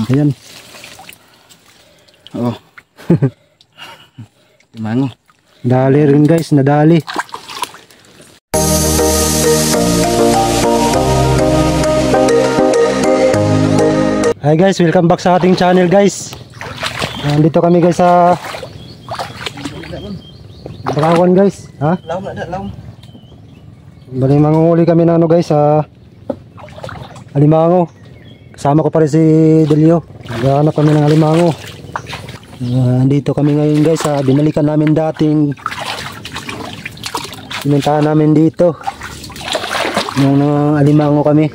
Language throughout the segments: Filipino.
Ayan. Oh. Limango. Dali rin guys, nadali. Hi guys, welcome back sa ating channel guys. Nandito kami guys sa Bakawan guys. Ha? Laom na laom. Bali mangunguli kami ng ano guys sa alimango. Kasama ko pa rin si Delio. Naghahanap kami ng alimango. Dito kami ngayon guys sa binalikan namin dating pinuntahan namin dito. Ng alimango kami.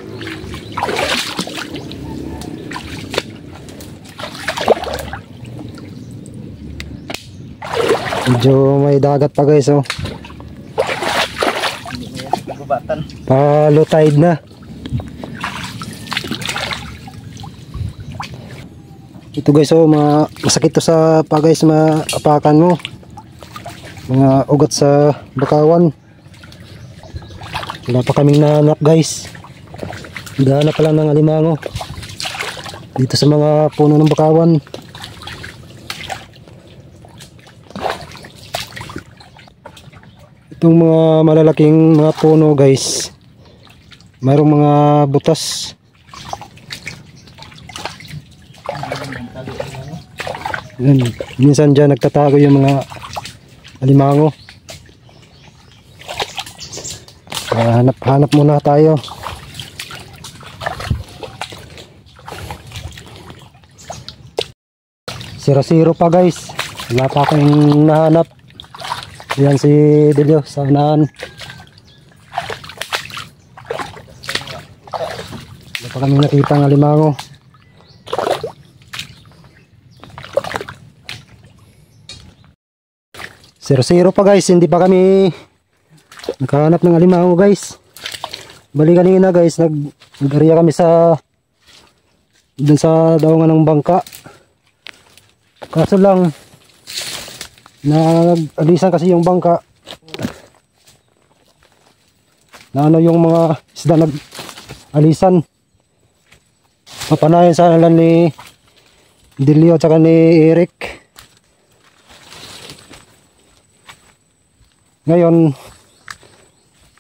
Medyo may dagat pa guys oh. Low tide na. Ito guys oh, masakit to sa pa guys, maapakan mo. Mga ugat sa bakawan. Wala pa kaming nahanap guys. Naghahanap pa lang ng alimango dito sa mga puno ng bakawan. Itong mga malalaking mga puno guys, mayroong mga butas. Yan. Minsan dyan nagtatago yung mga alimango. Hanap muna tayo. Sira-siro pa guys, wala pa akong nahanap. Yan si Delio sa unahan. Wala pa kami nakita ng alimango. Siro-siro pa guys, hindi pa kami nakahanap ng alimango guys. Bali kanina guys, nag-area kami sa dun sa daungan ng bangka. Kaso lang nag-alisan kasi yung bangka. Na ano yung mga isda nag-alisan. Mapanayan sa alam ni Delio at saka ni Eric. Ngayon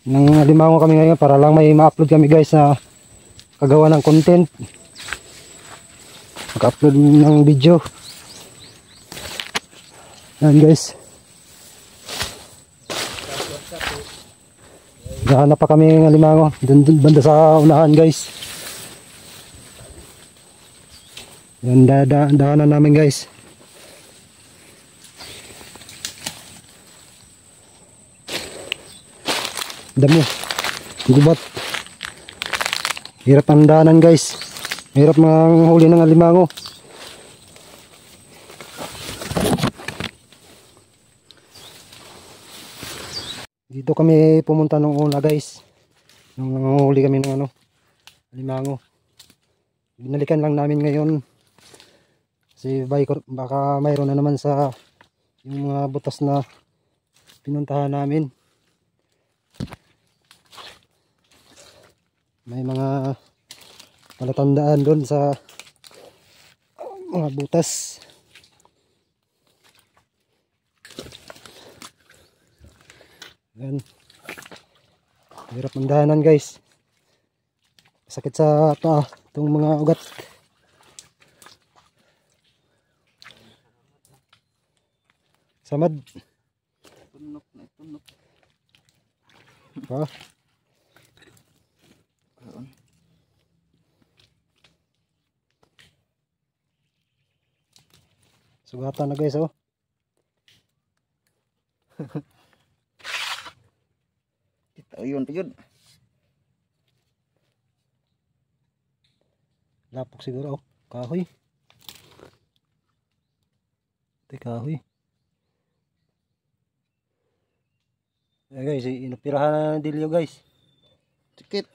nang alimango kami ngayon para lang may ma-upload kami guys na kagawa ng content. Maka-upload ng video. Yan guys. Gahanap pa kami ng alimango dun banda sa unahan guys. Yan daanan namin guys. Dami. Gubat. Hirap ang daanan guys. Hirap manghuli ng alimango. Dito kami pumunta nung una guys. Nung nanghuli kami ng alimango. Binalikan lang namin ngayon. Kasi baka mayroon na naman sa yung mga butas na pinuntahan namin. May mga palatandaan doon sa mga butas. Yan. Hirap ng daanan guys. Sakit sa paa itong mga ugat. Samad. Tunok na tunok. Ha? Sugatan na guys oh. Ayun pa yun. Lapok siguro oh. Kahoy. Ito kahoy. Ayan guys, inupirahan na ng Delio guys. Sakit.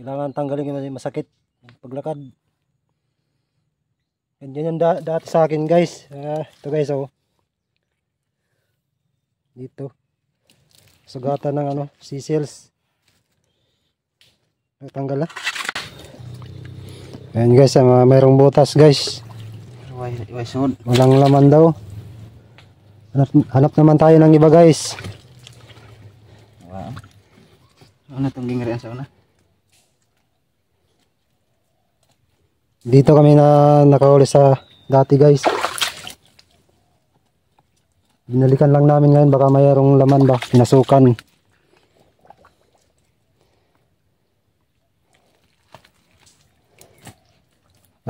Kailangan tanggalin kasi masakit paglakad. Ganyan yung dati sa akin guys. Ito guys oh. Dito. Sugatan ng seashells. Natanggal na. Ayan guys, mayroong butas guys. Iway sud. Walang laman daw. Hanap naman tayo ng iba guys. Wow. Ano tong gingrian sa una? Dito kami na nakahuli sa dati guys. Binalikan lang namin ngayon, baka mayroong laman ba, pinasukan.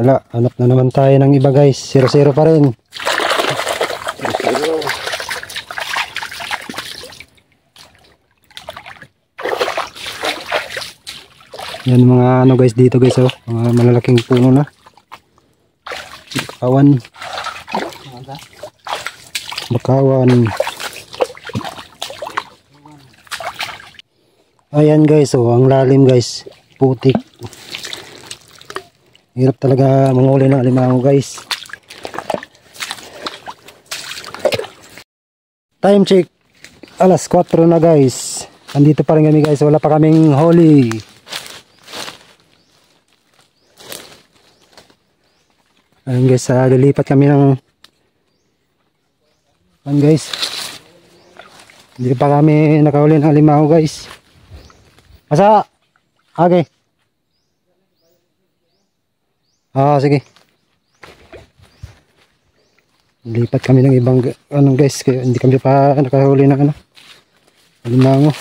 Wala, hanap na naman tayo ng iba guys. 0-0 pa rin. Yan mga ano guys dito guys, oh. Mga malalaking puno na. Bakawan. Bakawan. Ayan guys, oh, ang lalim guys. Putik. Hirap talaga manghuli ng alimango guys. Time check. Alas 4 na guys. Andito pa rin kami guys. Wala pa kaming huli. Ayan guys, lilipat kami ng guys. Hindi pa kami nakahuli ng alimango guys. Asa? Okay. Sige. Lipat kami ng ibang ano guys, kaya hindi kami pa nakahuli ng alimango.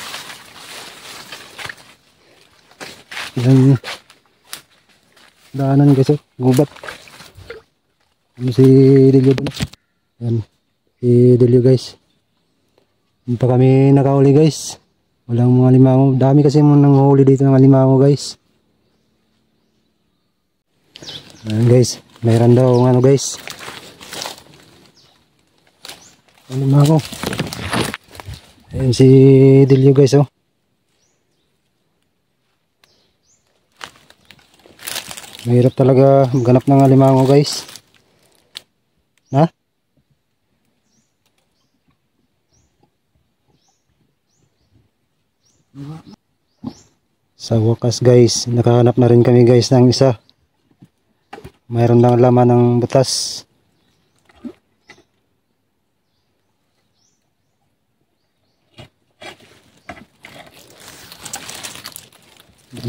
Yan. Daanan guys, oh, gubat. Si Delio doon. Yan. Si Delio guys. Hindi pa kami nakahuli guys. Walang mga alimango. Dami kasi mo nang huli dito ng alimango guys. Ayan guys, mayroon daw ano guys. Alimango. Ayan si Delio guys, oh. Mahirap talaga maghanap ng alimango guys. Ha? Sa wakas guys, nakahanap na rin kami guys ng isa. Mayroon lang laman ng butas.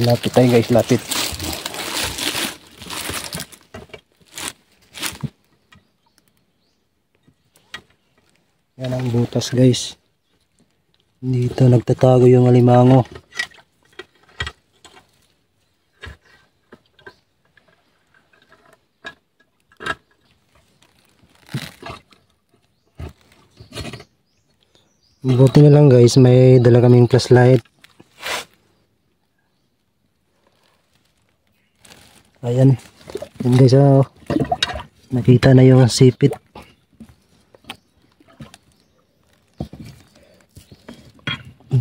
Lapit tayo guys, lapit. Yan ang butas guys. Dito nagtatago yung alimango. Buti na lang guys, may dala kaming flashlight. Ayan. Yan guys, oh. Nakita na yung sipit.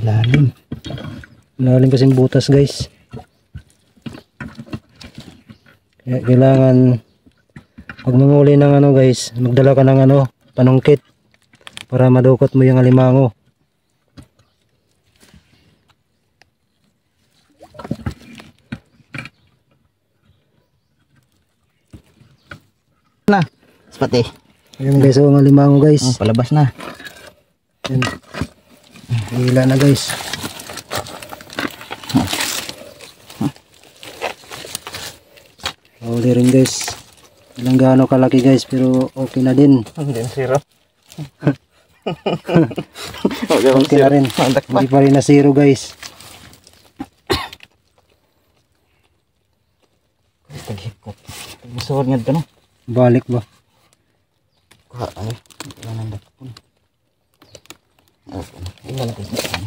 Lalim. Lalim kasing butas guys. Kaya kailangan pag manguli ng ano guys, magdala ka ng panungkit para madukot mo yung alimango. Na, spati. Ayan guys, ang alimango guys. Oh, palabas na. Ayan. Hila na guys. Huli rin guys. Ilang gaano kalaki guys, pero okay na din. Hindi na zero. Okay na rin. Hindi pa rin na zero guys. Taghikot. Masuhod nga ito no? Balik ba? Kuha ay. Wala nang dakpon. Wala na kasi dito.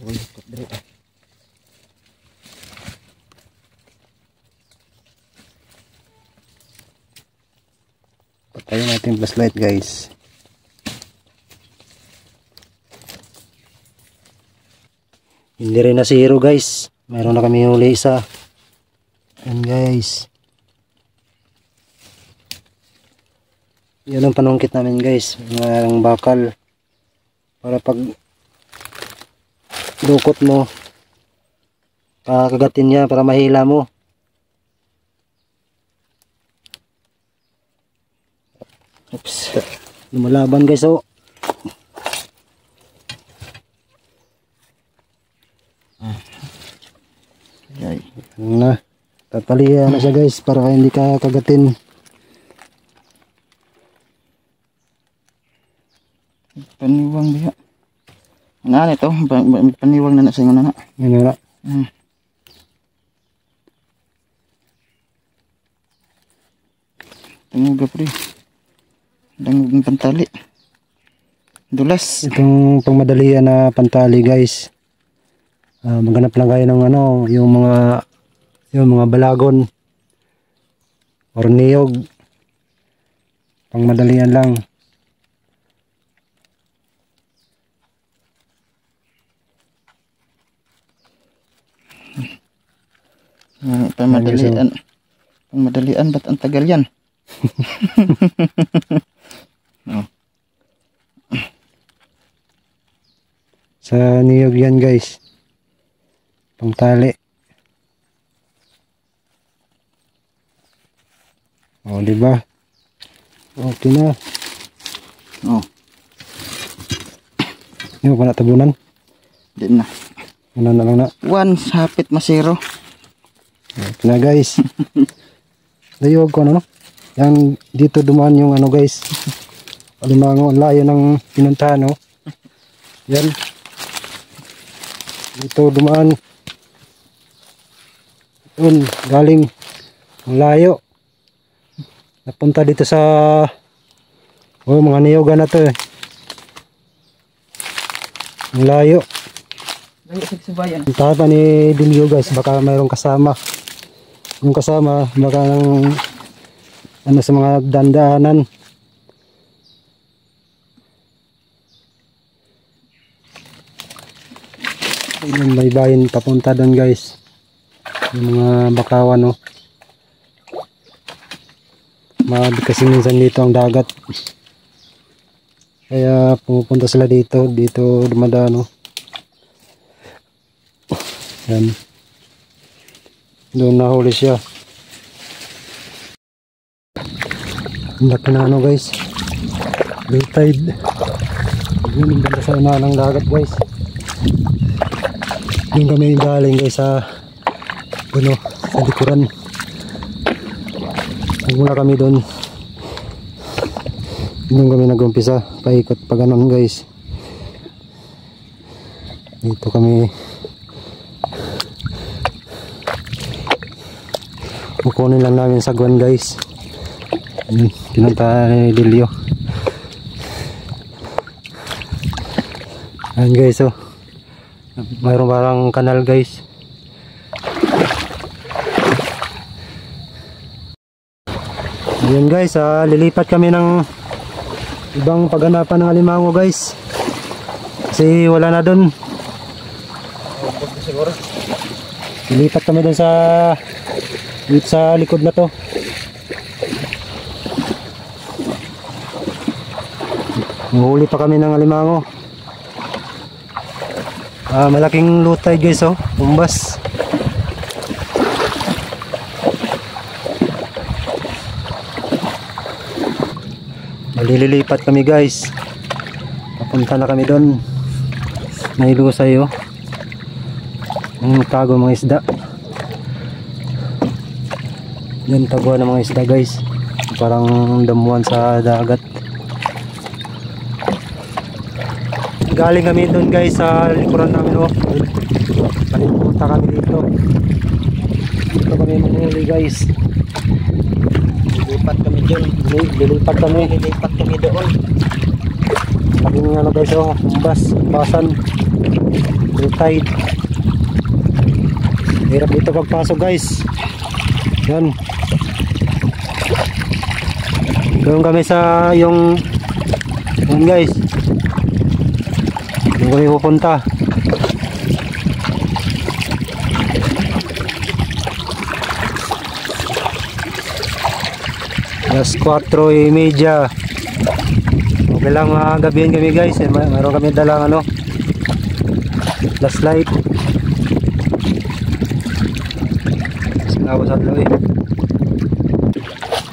Wala dakpon dito. Patayin natin flashlight guys. Hindi rin na zero guys. Mayroon na kami huli isa. Ayan guys. Yan ang panungkit namin guys. Mga bakal. Para pag dukot mo, kakagatin niya para mahila mo. Oops. Lumalaban guys, oh. Ay. Na, tatalian na siya guys para hindi ka kagatin. Paniwang diha. Ano ito? Paniwang na sa inyo na. Ano na? Tungga pre. Dangog ng pantali. Dulas. Itong pangmadalian na pantali guys. Maghanap lang kayo ng ano, yung mga balagon or niyog. Pangmadalian lang. Pangmadalian. Pangmadalian ba't ang tagal yan? Oh. Sa niyog yan guys. Pangtali. Oh, di ba? Okay na. Oh. Yung pa natabunan. Di na. Ano na lang na. One hapit masiro. Okay na guys. Dayog ko ano no? Yang dito dumaan yung ano guys. Alimango, ang layo ng pinuntahan no. Yan. Dito dumaan. Yun, galing ang layo. Napunta dito sa mga niyogan na to eh. Ang layo. Puntahan pa ni Dilio guys, baka mayroong kasama. Yung kasama, baka ng ano sa mga dandaanan. Ayun, may bayan papunta doon guys. Yung mga bakawan no. Kasi minsan dito ang dagat. Kaya pupunta sila dito dumadaan no. Yan. Doon nahuli siya. Ang laki na ano guys. Low tide. Yun ang ganda sa ng dagat guys. Yung kami galing guys sa ano, sa likuran. Nagmula kami doon. Doon kami nag-umpisa. Paikot pa ganon guys. Dito kami kukunin lang namin sa guwan guys. Pinunta ni Dilio. Ayan guys oh. Mayroon parang kanal guys. Ayan guys, lilipat kami ng ibang pagganapan ng alimango guys. Kasi wala na dun. Lilipat kami dun sa likod na to. Mahuli pa kami ng alimango. Malaking lutay guys oh, bumbas. Malililipat kami guys. Papunta na kami doon. May lusay oh. Ang tago mga isda. Yan tago ng mga isda guys. Parang damuhan sa dagat. Galing kami doon guys sa likuran namin oh. Punta kami dito. Dito kami manghuli guys. Lilipat kami dyan. Lilipat kami doon. Laging ano guys oh, basan. Full tide. Hirap dito pagpasok guys. Yan. Doon kami sa yung guys. Doon kami pupunta. Alas 4:30. Okay lang gabihin kami guys. Mayroon kami dalang ano, flashlight. Sinawa sa dalo eh.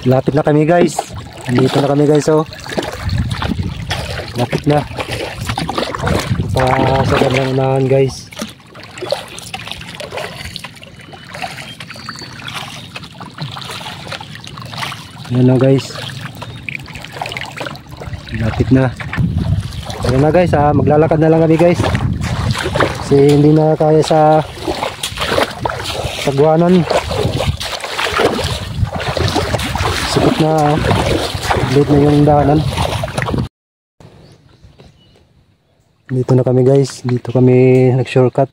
Lapit na kami guys. Dito na kami guys, oh. Lapit na. Pa sa kanyang unahan guys. Yan na guys. Lapit na. Yan na guys, maglalakad na lang kami guys. Kasi hindi na kaya sa sagwanan. Sikip na, late na yung daanan. Dito na kami guys. Dito kami nag-shortcut.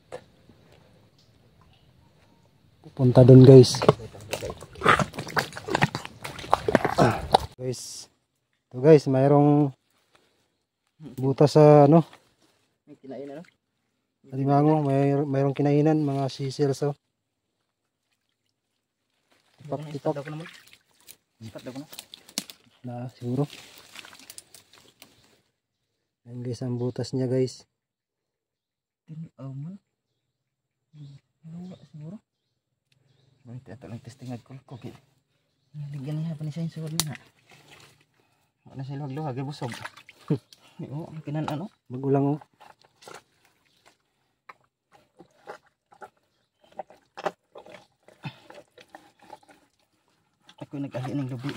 Punta doon guys. Guys. Ito guys, mayroong butas sa ano. May kinainan, no? Alimango, mayroong kinainan, mga seashells, oh. Tipak-tipak. Daw ko naman. Sikat daw ko na. Na siguro. Ayan guys, ang butas niya guys. Man. Ano siguro? Bakit ito lang testing nagkulkok eh. Ligyan niya pa ni siya yung suwag na. Wala siya luhag-luhag, busog. Oo, ang kinan ano? Magulang, oh. Ako nag-ahi ng lubi.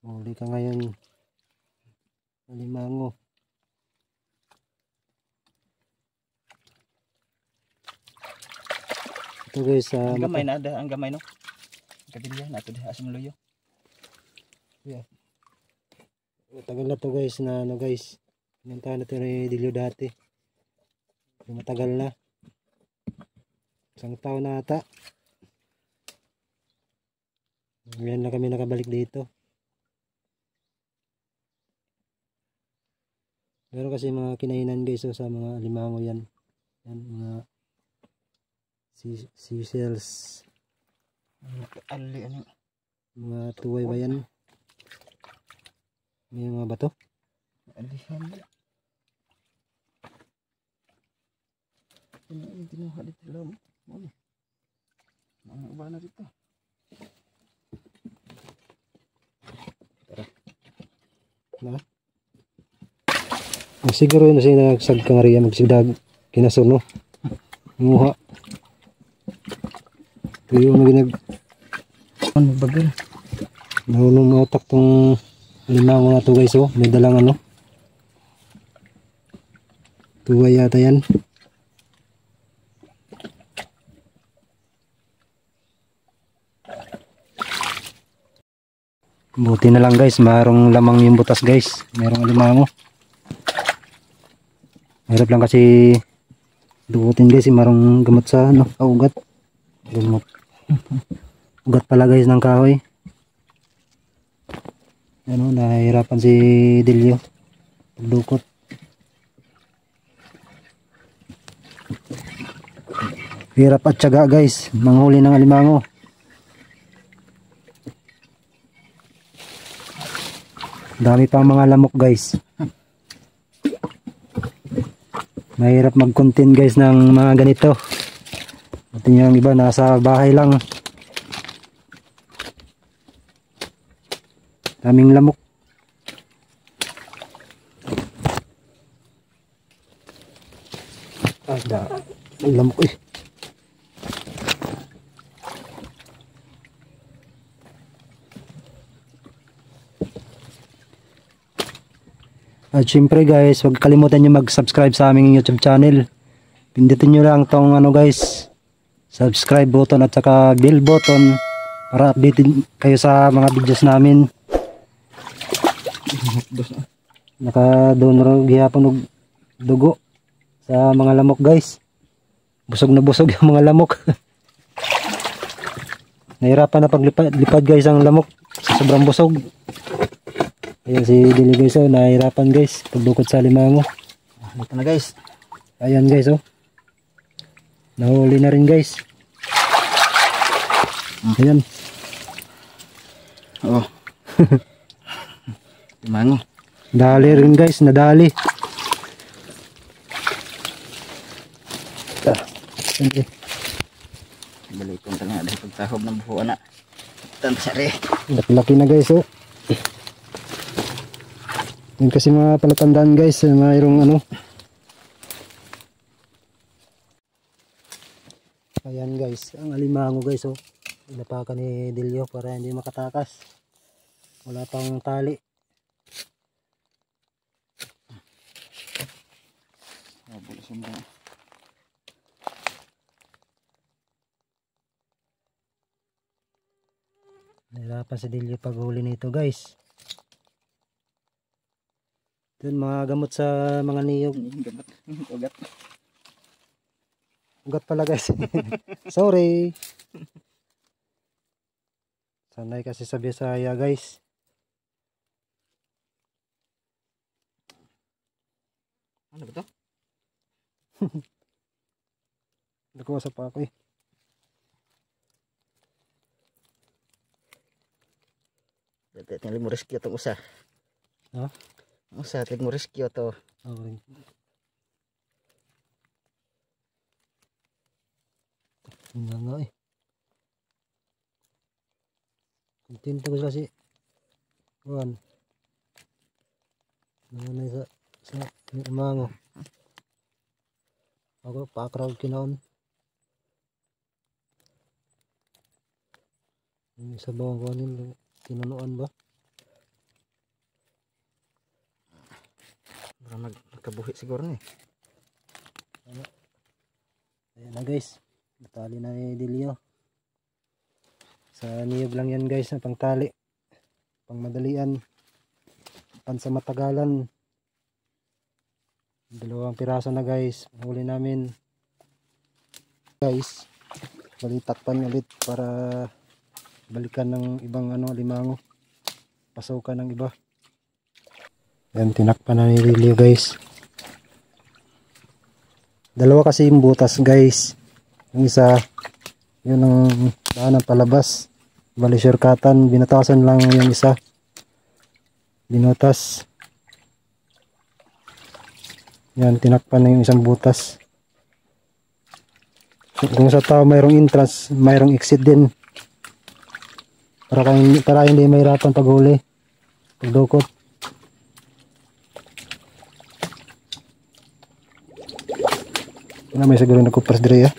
Huli ka ngayon. Alimango. Ito guys, ang gamay na ada, ang gamay no. Kadilya na to asam luyo. Yeah. Matagal na to guys na ano guys. Pinuntahan na to ni Dilio dati. Matagal na. Isang taon na ata. Ngayon na kami nakabalik dito. Meron kasi mga kinainan guys, so, sa mga alimango yan. Yan mga seashells. Ali ano? Mga tuway ba yan? May mga bato? Alihan. Ini tinuha dito lang. Ano? Ano ba na dito? Tara. Na? Siguro na siya nagsag kang ariya magsigdag kinasuno. Nguha. Ito yung naginag Ano bagal? nahulong mo otak tong alimango na to guys, oh. May dalang ano. Tuway yata yan. Buti na lang guys, mayroong lamang yung butas guys. Mayroong alimango. Hirap lang kasi dugutin guys, mayroong gamot sa ano, ugat. Gamot. Ugat pala guys ng kahoy. Ano, nahihirapan si Dilio pagdukot. Hirap at tiyaga guys, manghuli ng alimango. Dami pang mga lamok guys. Mahirap mag-content guys ng mga ganito. Pati yung iba nasa bahay lang. Daming lamok. May lamok eh. At syempre guys, huwag kalimutan nyo mag-subscribe sa aming YouTube channel. Pindutin nyo lang tong ano guys, subscribe button at saka bell button para updated kayo sa mga videos namin. Naka-down gihapon og dugo sa mga lamok guys. Busog na busog yung mga lamok. Nahirapan na paglipad guys ang lamok sa sobrang busog. Ayan si Dili guys, oh, nahihirapan guys pagdukot sa alimango. Dito na guys. Ayan guys, oh. Nahuli na rin guys. Ayan. Oh. Alimango. Dali rin guys, nadali. Balikon ka na dahil pagtahob ng buho na. Tansari. Laki na guys oh. Yun kasi mga palatandaan guys, mayroong ano. Ayan guys, ang alimango guys oh. Inapakan ni Delio para hindi makatakas. Wala pang tali. Nabula sumba. Nahirapan si Delio paghuli nito guys. Yun mga gamot sa mga niyog. Gamot. Ugat. Ugat pala guys. Sorry. Sanay kasi sa Bisaya guys. Ano ba to? Nagkuwasa pa ako eh. Tingnan mo rescue itong usa. Ha? Usa, tingnan mo rescue to. Okay. Nga nga eh. Tinta ko sila si Juan. Nanay sa mango. Ako pa-crowd kinaon. Yung isa bawang kuhanin, kinunuan ba? Para magkabuhi siguro ni. Ayan na guys. Natali na ni Delio. Sa niyog lang yan guys, na pangtali. Pang madalian. Pansamatagalan. Dalawang piraso na guys. Huli namin. Guys, balitakpan ulit para balikan ng ibang ano, limango. Pasukan ng iba. Yan, tinakpan na ni Delio guys. Dalawa kasi yung butas guys. Yung isa, yun ang daanan palabas. Bali shortcutan, binatasan lang yung isa. Binutas. Yan, tinakpan na yung isang butas. Kung sa tao mayroong entrance, mayroong exit din. Para hindi mahirapan paghuli. Pagdukot. May siguro nagkupas dire ya.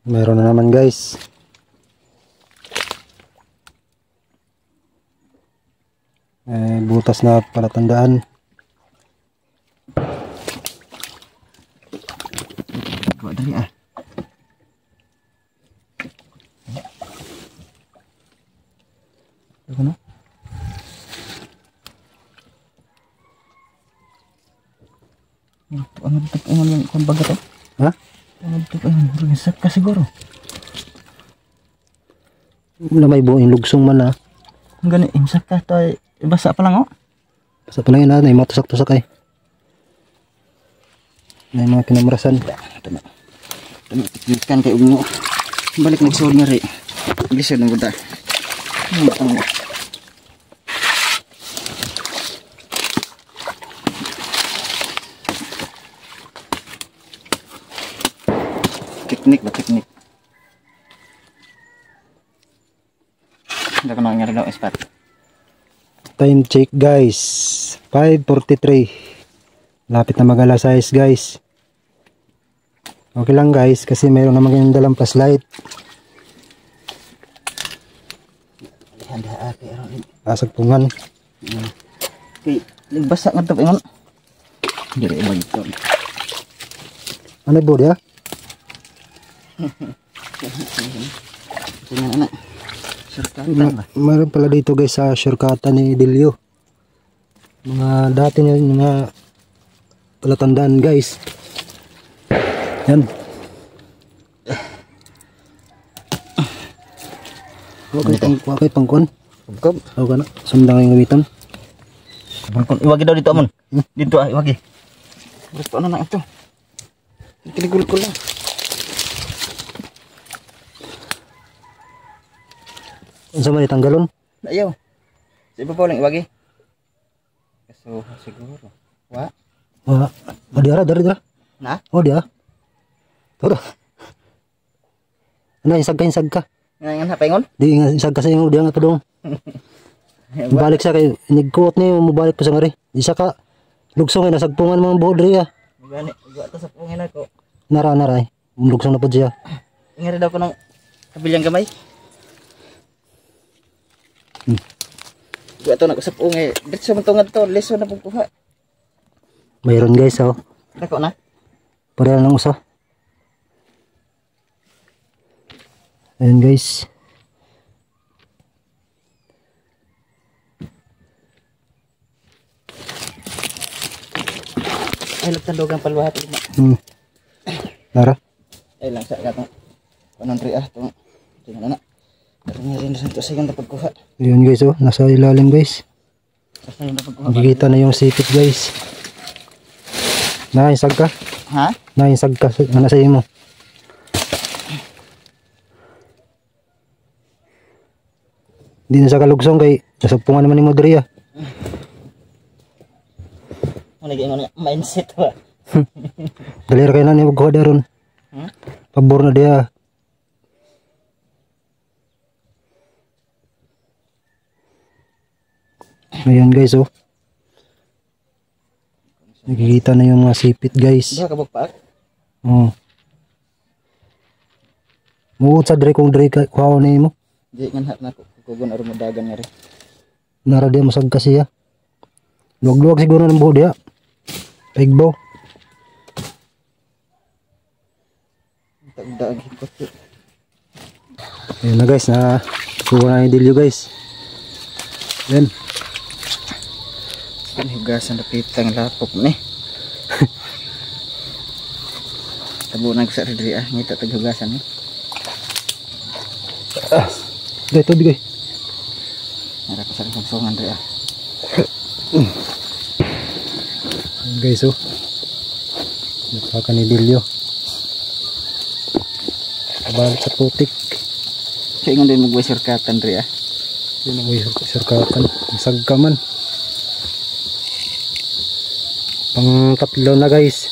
Meron na naman guys. Butas na palatandaan. Gawa dali ah. Ano? Ano yung kumbaga to? Ha? Ano ito yung saka siguro? Wala may buong lugsong man ah. Ang gani, imsak ka to ay basa pa lang oh. Basta pa lang yun na, matusak-tusak ay. May mga kinamarasan. Tama. Kan kay ugno. Balik magsuod nga rin. Gisod ng buta. Teknik ba teknik? Hindi ko nangyari daw spot. Time check guys. 5:43. Lapit na mag-alas 6 guys. Okay lang guys kasi mayroon naman kayong dalang flashlight. Handa pero Asagpungan. kay nagbasa nga to ingon. Dili mo ito. Ano po dia? Tingnan na. Shortcut ba? Mayroon pala dito guys sa shortcutan ni Delio. Mga dati niya mga palatandaan guys. Yan. Okay pangkuan. Pagkab. Okay na. Sundang yung gamitan. Pangkuan. Iwagi daw dito amon. Dito ah, iwagi. Balik pa na ito. Kiligul-kul lang. Unsa man itanggalon? Ayaw. Sa iba pa lang iwagi. Kaso siguro. Wa? Wah, dari. Na? Oh dia. Tora. Ano, insag ka. Ngayon hapengon. Di nga insag ka sa inyo, di nga pa dong. Balik sa kay nigkuot niyo, mubalik ko sa ngari. Di sa ka lugsong ay nasagpungan mga buhod riya. Gani, gwa ta sa pungin ako. Nara, lugsong na po siya. Ingari daw ko ng kabilyang gamay. Gwa to na ko sa pungin. Diretso man tungad to, leso na pagkuha. Mayroon guys, oh. Dako na. Pareha lang usa. Ayan guys. Ay, nagtandog ang palwahat. Nara. Ay lang sa gatong. Panon ri tong. Tingnan na. Karong rin sa to sa pagkuha. Ayan guys, oh. Nasa ilalim guys. Sa yung pagkuha. Makikita na yung sipit guys. Nainsag ka? Ha? Nainsag ka. Ano sa mo? Hindi na sa kalugsong kay nasagpungan naman ni Modria. Ano gyud mindset ba? Dalir kayo na ni magkuha daron. Pabor na dia. Ayan guys, oh. Nakikita na yung mga sipit guys. Diha ka bugpaak? Oh. Muot sa dre kung dre kuhaw na mo. Di ngan hat na ko kugon aron modagan nga ri. Nara dia masag kasi ya. Luwag-luwag siguro ng buhod ya. Paigbaw. Tagdaag hikot. Ayan na guys, na kuha na yung dilyo guys. Ayan. Hugasan na pitang lapok ni. Tabunan ko sa ridri ngita taghugasan ni. Dahil tubig eh. Nara ko sa pagsongan ri Ayan guys, oh. Napaka ni dilyo. Kabalik sa putik. So ingon din magway surkatan ri Yun ang way surkatan. Masag ka man. Pang tatlo na guys.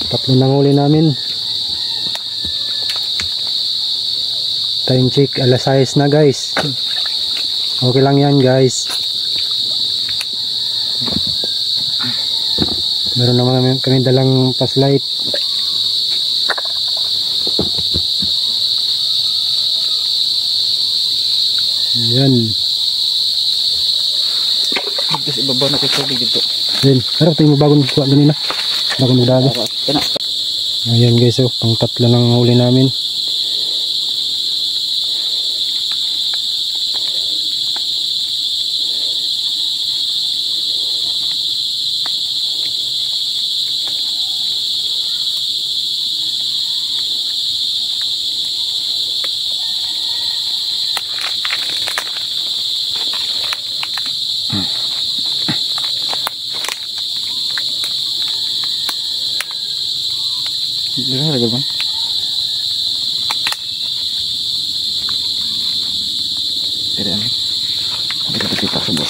Tatlo nang huli namin. Time check alas 6 na guys. Okay lang yan guys. Meron naman kami dalang flashlight. Ayan. Tapos ibabaw na ko tubig dito. Ayan. Harap tayo mo bagong kuha ganina. Bagong magdali. Kana. Ayan guys, oh. Pang tatlo nang huli namin. Dira lagi bang. Dira ni. Dira kita sebut.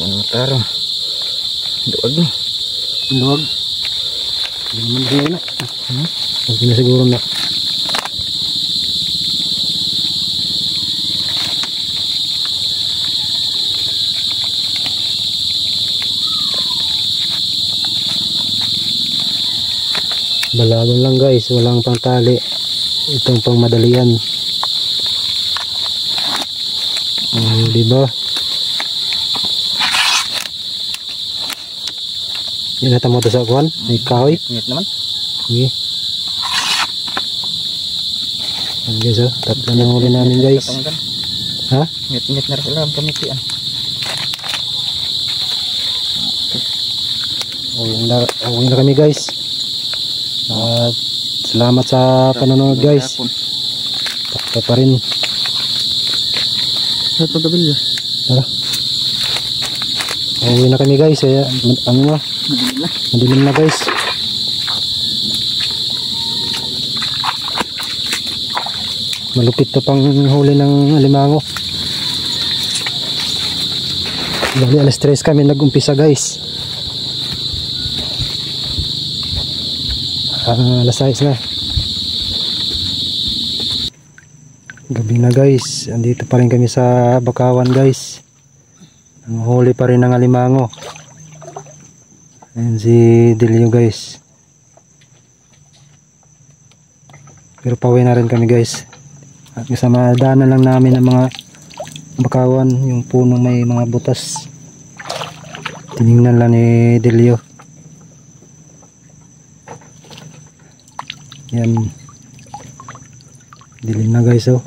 Ang tarong. Duwag ni. Luwag. Hindi naman siya na. Okay na siguro na. Balagon lang guys, walang pangtali. Itong pang madalian. Diba? Yan natin mo ito sa kuhan. May kahoy. Ingat naman. Okay. Yan guys, oh. Tatlo na huli namin guys. Ha? Ingat na rin ang kamitian. Uwi na kami guys. At salamat sa panonood guys. Takto pa rin. Sa pagkabilyo. Tara. Uwi na kami guys. Ano na? Madilim na guys. Malupit to pang huli ng alimango. Bali alas 3 kami nag-umpisa guys. Alas 6 na. Gabi na guys. Andito pa rin kami sa Bakawan guys. Ang huli pa rin ng alimango. Ayan si Delio guys. Pero pauwi na rin kami guys. At kasama daanan lang namin ang mga bakawan, yung puno may mga butas. Tiningnan lang ni Delio. Yan. Dilim na guys oh.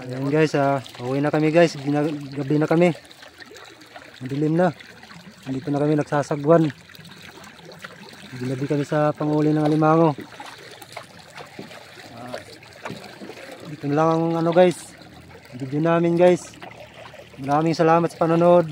Ayan guys pauwi na kami guys. Gabi na kami. Dilim na. Dito na kami nagsasagwan. Gabi kami sa panguli ng alimango. Ito lang ang ano guys, video namin guys. Maraming salamat sa panonood.